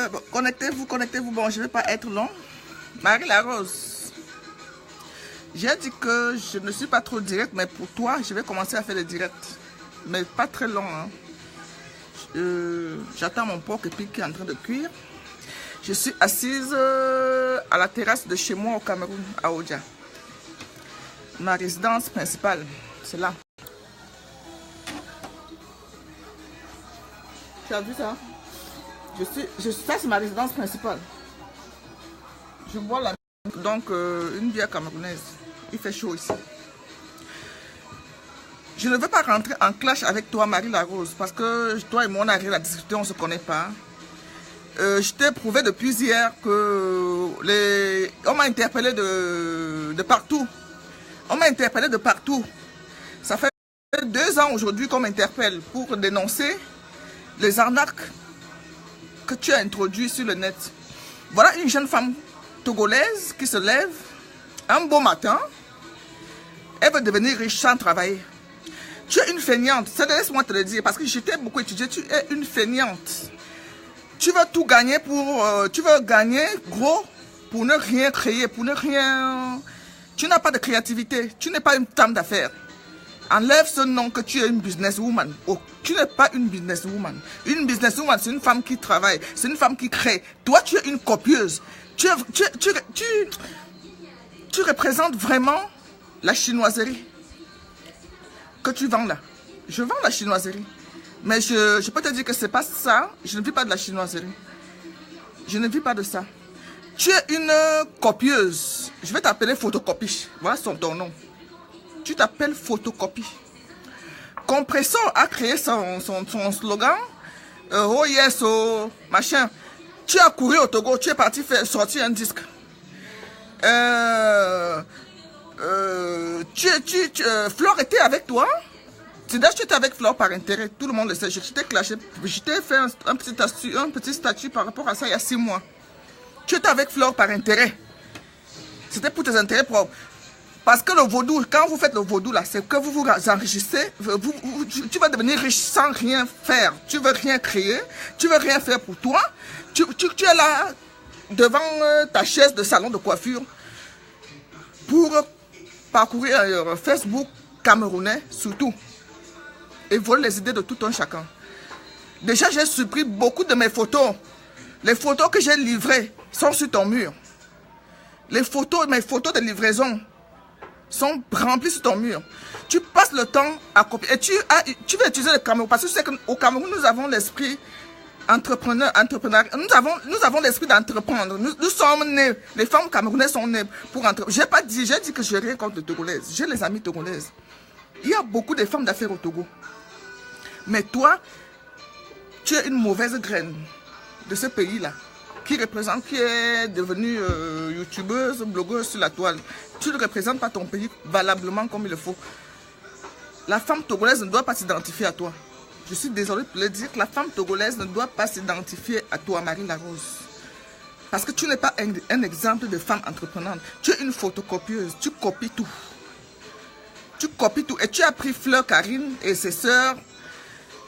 Bon, connectez-vous, connectez-vous. Bon, je ne vais pas être long. Marie Larose, j'ai dit que je ne suis pas trop direct, mais pour toi, je vais commencer à faire des directs. Mais pas très long. Hein. J'attends mon porc épic qui est en train de cuire. Je suis assise à la terrasse de chez moi au Cameroun, à Odia. Ma résidence principale, c'est là. Tu as vu ça? Ça, c'est ma résidence principale. Je bois la... Donc, une bière camerounaise. Il fait chaud ici. Je ne veux pas rentrer en clash avec toi, Marie Larose, parce que toi et moi, on a rien à discuter, on ne se connaît pas. Je t'ai prouvé depuis hier que on m'a interpellé de partout. On m'a interpellé de partout. Ça fait 2 ans aujourd'hui qu'on m'interpelle pour dénoncer les arnaques que tu as introduites sur le net. Voilà une jeune femme togolaise qui se lève un beau matin. Elle veut devenir riche sans travailler. Tu es une feignante, laisse-moi te le dire, parce que je t'ai beaucoup étudié, tu es une feignante. Tu veux tout gagner tu veux gagner gros pour ne rien créer, pour ne rien... Tu n'as pas de créativité, tu n'es pas une femme d'affaires. Enlève ce nom que tu es une businesswoman. Oh, tu n'es pas une businesswoman. Une businesswoman, c'est une femme qui travaille, c'est une femme qui crée. Toi, tu es une copieuse. Tu représentes vraiment la chinoiserie que tu vends là. Je vends la chinoiserie. Mais je peux te dire que c'est pas ça. Je ne vis pas de la chinoiserie. Je ne vis pas de ça. Tu es une copieuse. Je vais t'appeler photocopie. Voilà ton nom. Tu t'appelles photocopie. Compresso a créé son slogan. Oh yes, oh machin. Tu as couru au Togo. Tu es parti sortir un disque. Flore était avec toi. Tu étais avec Flore par intérêt, tout le monde le sait. Je t'ai clashé, je t'ai fait un petit statut par rapport à ça il y a 6 mois. Tu étais avec Flore par intérêt. C'était pour tes intérêts propres. Parce que le vaudou, quand vous faites le vaudou là, c'est que vous vous enrichissez. Tu vas devenir riche sans rien faire. Tu veux rien créer, tu veux rien faire pour toi. Tu es là devant ta chaise de salon de coiffure pour parcourir Facebook camerounais surtout. Et voler les idées de tout un chacun. Déjà, j'ai supprimé beaucoup de mes photos. Les photos que j'ai livrées sont sur ton mur. Mes photos de livraison sont remplies sur ton mur. Tu passes le temps à copier. Et tu veux utiliser le Cameroun. Parce que tu sais qu'au Cameroun, nous avons l'esprit entrepreneur. Nous avons l'esprit d'entreprendre. Nous sommes nés. Les femmes camerounaises sont nées pour entreprendre. J'ai dit que je n'ai rien contre les Togolaises. J'ai les amis togolaises. Il y a beaucoup de femmes d'affaires au Togo. Mais toi, tu es une mauvaise graine de ce pays-là, qui est devenue youtubeuse, blogueuse sur la toile. Tu ne représentes pas ton pays valablement comme il le faut. La femme togolaise ne doit pas s'identifier à toi. Je suis désolée de le dire, la femme togolaise ne doit pas s'identifier à toi, Marie Larose. Parce que tu n'es pas un exemple de femme entreprenante. Tu es une photocopieuse, tu copies tout. Tu copies tout. Et tu as pris Fleur Karine et ses sœurs.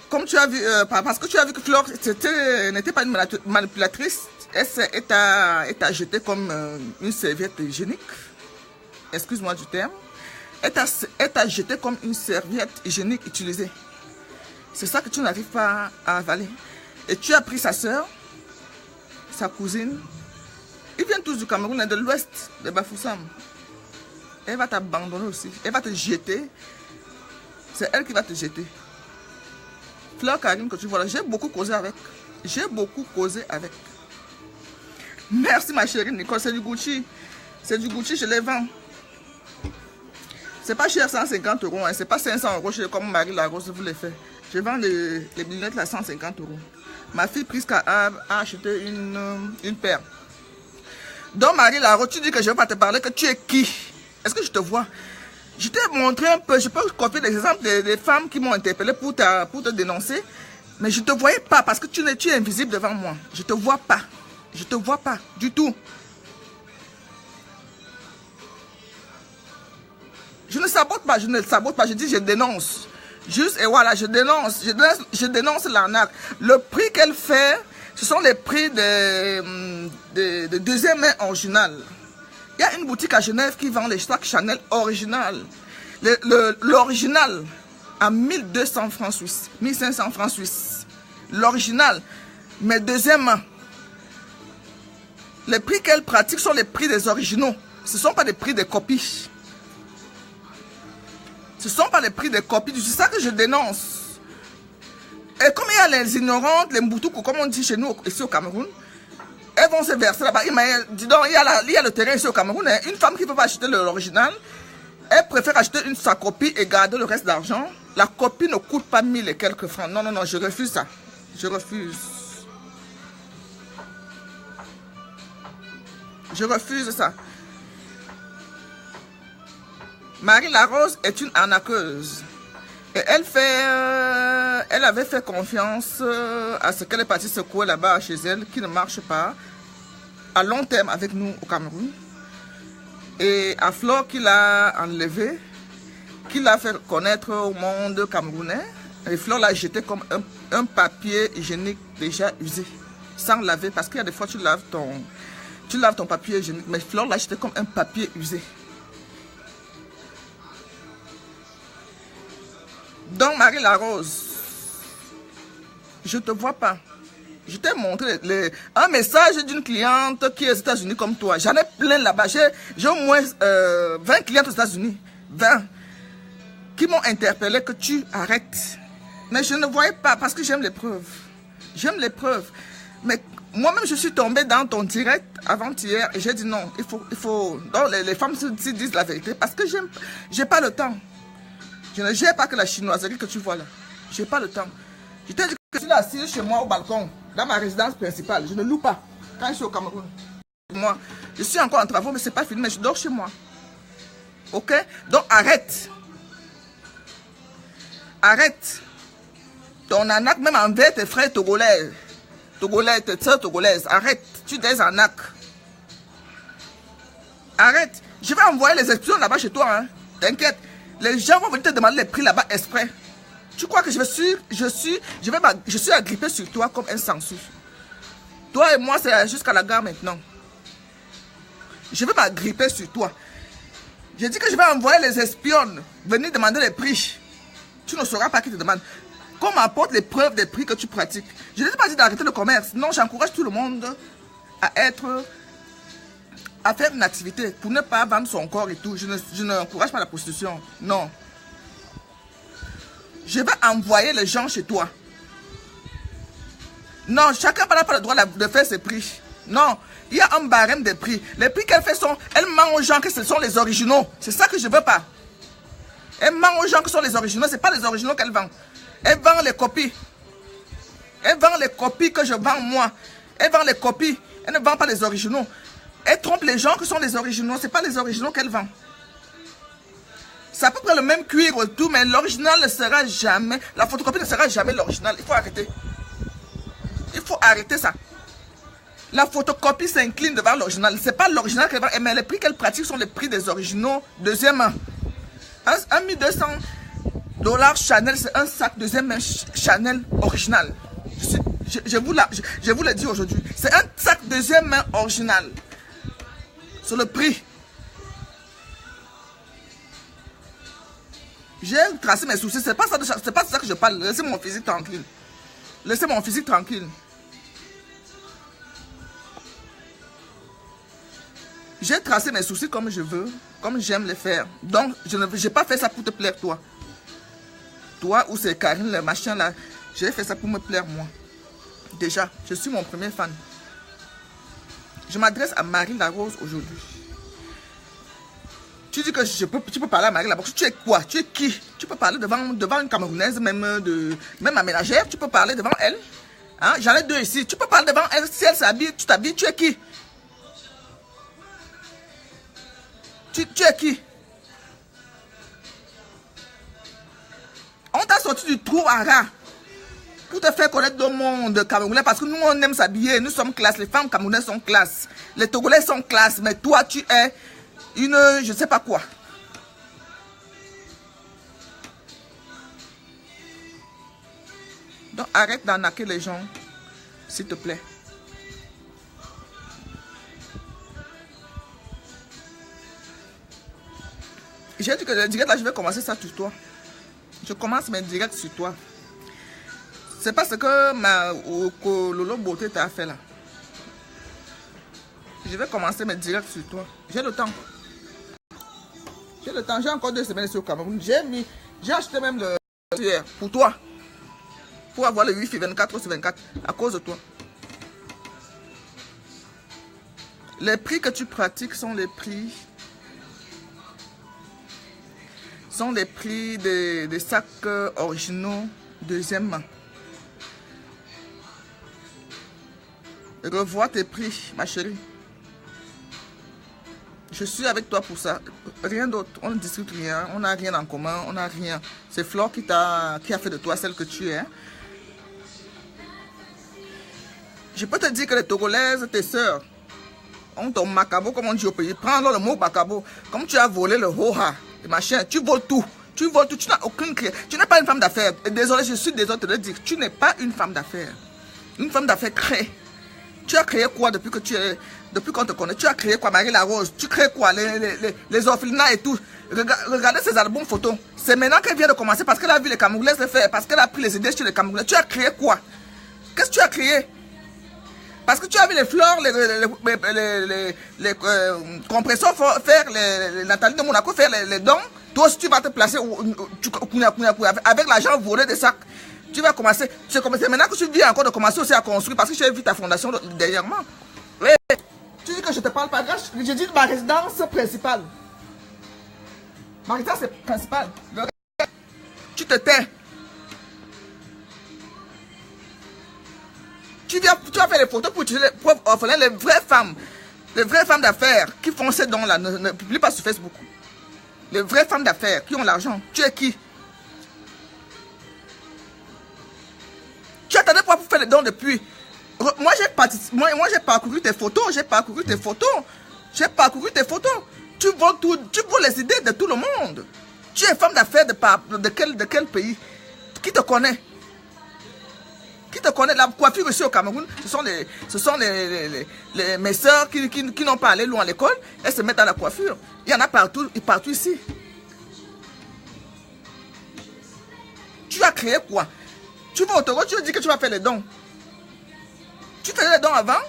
Comme tu as vu, parce que tu as vu que Flore n'était pas une manipulatrice, elle t'a jeté comme une serviette hygiénique. Excuse-moi du terme. Elle t'a jeté comme une serviette hygiénique utilisée. C'est ça que tu n'arrives pas à avaler. Et tu as pris sa soeur, sa cousine. Ils viennent tous du Cameroun et de l'ouest, de Bafoussam. Elle va t'abandonner aussi. Elle va te jeter. C'est elle qui va te jeter. Fleur Karine que tu vois là, j'ai beaucoup causé avec. Merci ma chérie Nicole, c'est du Gucci. C'est du Gucci, je les vends. C'est pas cher, 150 €. Hein. C'est pas 500 € comme Marie Larose vous les fait. Je vends les lunettes là 150 €. Ma fille Prisca a acheté une paire. Donc Marie Larose, tu dis que je ne vais pas te parler, que tu es qui? Est-ce que je te vois? Je t'ai montré un peu, je peux copier les exemples des femmes qui m'ont interpellé pour te dénoncer. Mais je ne te voyais pas parce que tu es invisible devant moi. Je ne te vois pas. Je ne te vois pas du tout. Je ne sabote pas, je ne sabote pas, je dis je dénonce. Juste, et voilà, je dénonce l'arnaque. Le prix qu'elle fait, ce sont les prix de deuxième main original. Il y a une boutique à Genève qui vend les sacs Chanel original. L'original à 1200 francs suisses, 1500 francs suisses. L'original, mais deuxième main. Les prix qu'elle pratique sont les prix des originaux. Ce ne sont pas des prix des copies. Ce ne sont pas les prix des copies. C'est ça que je dénonce. Et comme il y a les ignorantes, les mboutoukou, comme on dit chez nous ici au Cameroun, elles vont se verser là-bas. Dis donc, il y a le terrain ici au Cameroun. Hein. Une femme qui ne peut pas acheter l'original, elle préfère acheter sa copie et garder le reste d'argent. La copie ne coûte pas 1000 et quelques francs. Non, non, non, je refuse ça. Je refuse. Je refuse ça. Marie Larose est une arnaqueuse. Et elle avait fait confiance à ce qu'elle est partie secouer là-bas chez elle, qui ne marche pas, à long terme avec nous au Cameroun. Et à Flore qui l'a enlevé, qui l'a fait connaître au monde camerounais. Et Flore l'a jeté comme un papier hygiénique déjà usé, sans laver, parce qu'il y a des fois tu laves ton papier hygiénique, mais Flore l'a jeté comme un papier usé. Donc Marie Larose, je ne te vois pas. Je t'ai montré un message d'une cliente qui est aux États-Unis comme toi. J'en ai plein là-bas. J'ai au moins 20 clientes aux États-Unis. 20. Qui m'ont interpellé que tu arrêtes. Mais je ne voyais pas parce que j'aime les preuves. J'aime les preuves. Mais moi-même, je suis tombée dans ton direct avant-hier et j'ai dit non. Il faut. Donc les femmes se disent la vérité parce que j'ai pas le temps. Je ne gère pas que la chinoiserie que tu vois là. Je n'ai pas le temps. Je t'ai dit que je suis assise chez moi au balcon, dans ma résidence principale. Je ne loue pas quand je suis au Cameroun. Moi, je suis encore en travaux, mais ce n'est pas fini, mais je dors chez moi. Ok? Donc arrête. Arrête. Ton arnaque, même envers tes frères togolais. Togolais, tes soeurs togolaises. Arrête. Tu des arnaques. Arrête. Je vais envoyer les espions là-bas chez toi. Hein. T'inquiète. Les gens vont venir te demander les prix là-bas exprès. Tu crois que je suis agrippé sur toi comme un sangsue. Toi et moi, c'est jusqu'à la gare maintenant. Je vais m'agripper sur toi. J'ai dit que je vais envoyer les espions venir demander les prix. Tu ne sauras pas qui te demande. Qu'on m'apporte les preuves des prix que tu pratiques. Je ne t'ai pas dit d'arrêter le commerce. Non, j'encourage tout le monde à faire une activité pour ne pas vendre son corps et tout. Je n'encourage pas la prostitution. Non. Je vais envoyer les gens chez toi. Non, chacun n'a pas le droit de faire ses prix. Non, il y a un barème des prix. Les prix qu'elle fait elle ment aux gens que ce sont les originaux. C'est ça que je ne veux pas. Elle ment aux gens que ce sont les originaux. Ce n'est pas les originaux qu'elle vend. Elle vend les copies. Elle vend les copies que je vends moi. Elle vend les copies. Elle ne vend pas les originaux. Elle trompe les gens que sont les originaux. Ce n'est pas les originaux qu'elle vend. C'est à peu près le même cuir et tout, mais l'original ne sera jamais... La photocopie ne sera jamais l'original. Il faut arrêter. Il faut arrêter ça. La photocopie s'incline devant l'original. Ce n'est pas l'original qu'elle vend, mais les prix qu'elle pratique sont les prix des originaux deuxième main. 1200 $ Chanel, c'est un sac deuxième main Chanel original. Je vous l'ai dit aujourd'hui. C'est un sac deuxième main original. Sur le prix. J'ai tracé mes soucis. C'est pas ça que je parle. Laissez mon physique tranquille. Laissez mon physique tranquille. J'ai tracé mes soucis comme je veux, comme j'aime les faire. Donc, je n'ai pas fait ça pour te plaire, toi. Toi ou c'est Karine, le machin là. J'ai fait ça pour me plaire, moi. Déjà, je suis mon premier fan. Je m'adresse à Marie Larose aujourd'hui. Tu dis que tu peux parler à Marie Larose. Tu es quoi? Tu es qui? Tu peux parler devant une Camerounaise, même ma ménagère. Tu peux parler devant elle. Hein? J'en ai deux ici. Tu peux parler devant elle. Si elle s'habille, tu t'habilles. Tu es qui? Tu es qui? On t'a sorti du trou à rat pour te faire connaître le monde camerounais parce que nous on aime s'habiller, nous sommes classe, les femmes camerounaises sont classe, les Togolais sont classe, mais toi tu es une je sais pas quoi. Donc arrête d'arnaquer les gens, s'il te plaît. J'ai dit que le direct là, je vais commencer ça sur toi. Je commence mes directs sur toi. C'est parce que Lolo Beauté t'a fait là. Je vais commencer mes directs sur toi. J'ai le temps. J'ai le temps. J'ai encore 2 semaines sur le Cameroun. J'ai acheté même le pour toi. Pour avoir le Wi-Fi 24/24 à cause de toi. Les prix que tu pratiques sont les prix des sacs originaux deuxième main. Revois tes prix, ma chérie. Je suis avec toi pour ça. Rien d'autre. On ne discute rien. On n'a rien en commun. On n'a rien. C'est Flore qui a fait de toi celle que tu es. Je peux te dire que les Togolaises, tes sœurs, ont ton macabo, comme on dit au pays. Prends-leur le mot macabo. Comme tu as volé le hoha, le machin, tu voles tout. Tu voles tout. Tu n'as aucune création. Tu n'es pas une femme d'affaires. Désolé, je suis désolé de te le dire. Tu n'es pas une femme d'affaires. Une femme d'affaires crée. Tu as créé quoi depuis qu'on te connaît? Tu as créé quoi, Marie Larose? Tu crées quoi? Les orphelinats et tout. Regardez ces albums photos. C'est maintenant qu'elle vient de commencer parce qu'elle a vu les Camerounaises le faire. Parce qu'elle a pris les idées sur les Camerounais. Tu as créé quoi? Qu'est-ce que tu as créé? Parce que tu as vu les fleurs, les compresseurs faire, les Nathalie de Monaco faire les dons. Toi aussi, tu vas te placer avec l'argent volé des sacs. Tu vas commencer. C'est maintenant que tu viens encore de commencer aussi à construire parce que j'ai vu ta fondation dernièrement. Ouais. Tu dis que je ne te parle pas. Je dis ma résidence principale. Ma résidence principale. Tu te tais. Tu as fait les photos pour utiliser les vraies femmes. Les vraies femmes d'affaires qui font ces dons-là ne publient pas sur Facebook. Les vraies femmes d'affaires qui ont l'argent. Tu es qui? Tu attendais pour faire les dons depuis. Moi, j'ai parcouru tes photos. Tu voles tout, tu voles les idées de tout le monde. Tu es femme d'affaires de quel pays? Qui te connaît? Qui te connaît? La coiffure ici au Cameroun, ce sont mes soeurs qui n'ont pas allé loin à l'école. Elles se mettent dans la coiffure. Il y en a partout ici. Tu as créé quoi? Tu vas au Togo, tu dis que tu vas faire les dons. Tu faisais les dons avant.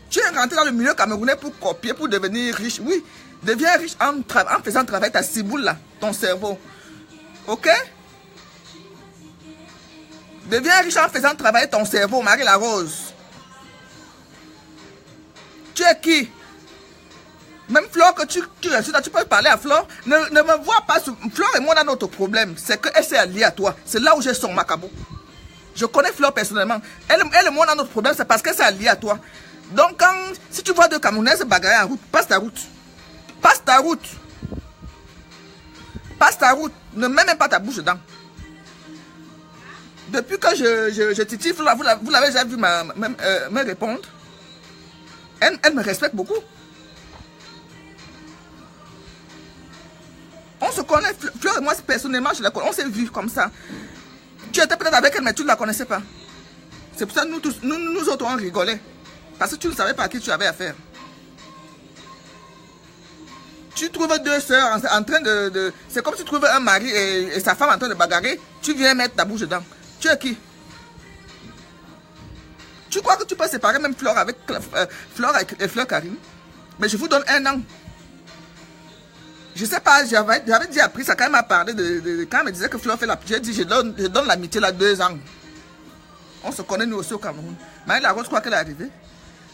Tu es rentré dans le milieu camerounais pour copier, pour devenir riche. Oui, deviens riche en faisant travailler ta ciboule là, ton cerveau. Ok? Deviens riche en faisant travailler ton cerveau, Marie Larose. Tu es qui? Même Flore, que tu peux parler à Flore. Ne me vois pas. Flore et moi, on a notre problème. C'est qu'elle s'est alliée à toi. C'est là où j'ai son macabo. Je connais Flore personnellement. Elle et moi, on a notre problème. C'est parce qu'elle s'est alliée à toi. Donc, si tu vois 2 Camerounais se bagarrer en route, passe ta route. Passe ta route. Passe ta route. Ne mets même pas ta bouche dedans. Depuis que je titille, vous l'avez déjà vu me répondre. Elle me respecte beaucoup. On se connaît, Flore et moi personnellement, je la connais, on s'est vu comme ça. Tu étais peut-être avec elle, mais tu ne la connaissais pas. C'est pour ça que nous autres, on rigolait. Parce que tu ne savais pas à qui tu avais affaire. Tu trouves 2 soeurs en train de... C'est comme si tu trouves un mari et sa femme en train de bagarrer. Tu viens mettre ta bouche dedans. Tu es qui? Tu crois que tu peux séparer même Flore avec Fleur Karim? Mais je vous donne 1 an. Je sais pas, j'avais dit appris ça quand elle m'a parlé quand elle me disait que Flore fait la... J'ai dit, je donne l'amitié là 2 ans. On se connaît nous aussi au Cameroun. Mais la Rose, je crois qu'elle est arrivée.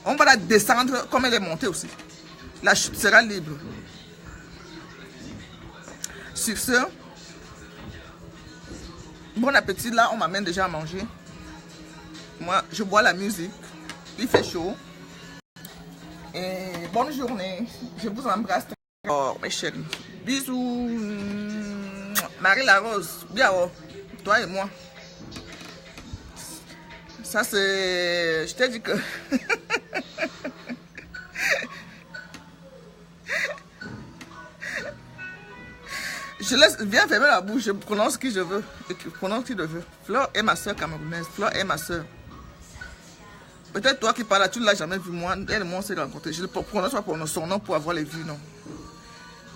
On va la descendre comme elle est montée aussi. La chute sera libre. Sur ce, bon appétit, là on m'amène déjà à manger. Moi je bois la musique, il fait chaud. Et bonne journée, je vous embrasse très fort mes chéris. Bisous. Marie Larose, bien oh, toi et moi. Ça c'est... Je t'ai dit que... Je laisse, viens fermer la bouche, je prononce qui je veux. Je prononce qui je veux. Fleur est ma soeur camerounaise. Fleur est ma soeur. Peut-être toi qui parles là, tu ne l'as jamais vu. Moi, elle et moi, on s'est rencontrés. Je ne prononce pas pour son nom pour avoir les vues, non.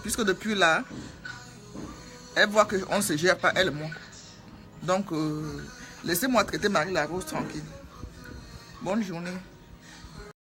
Puisque depuis là, elle voit qu'on ne se gère pas, elle et moi. Donc, laissez-moi traiter Marie Larose tranquille. Bonne journée.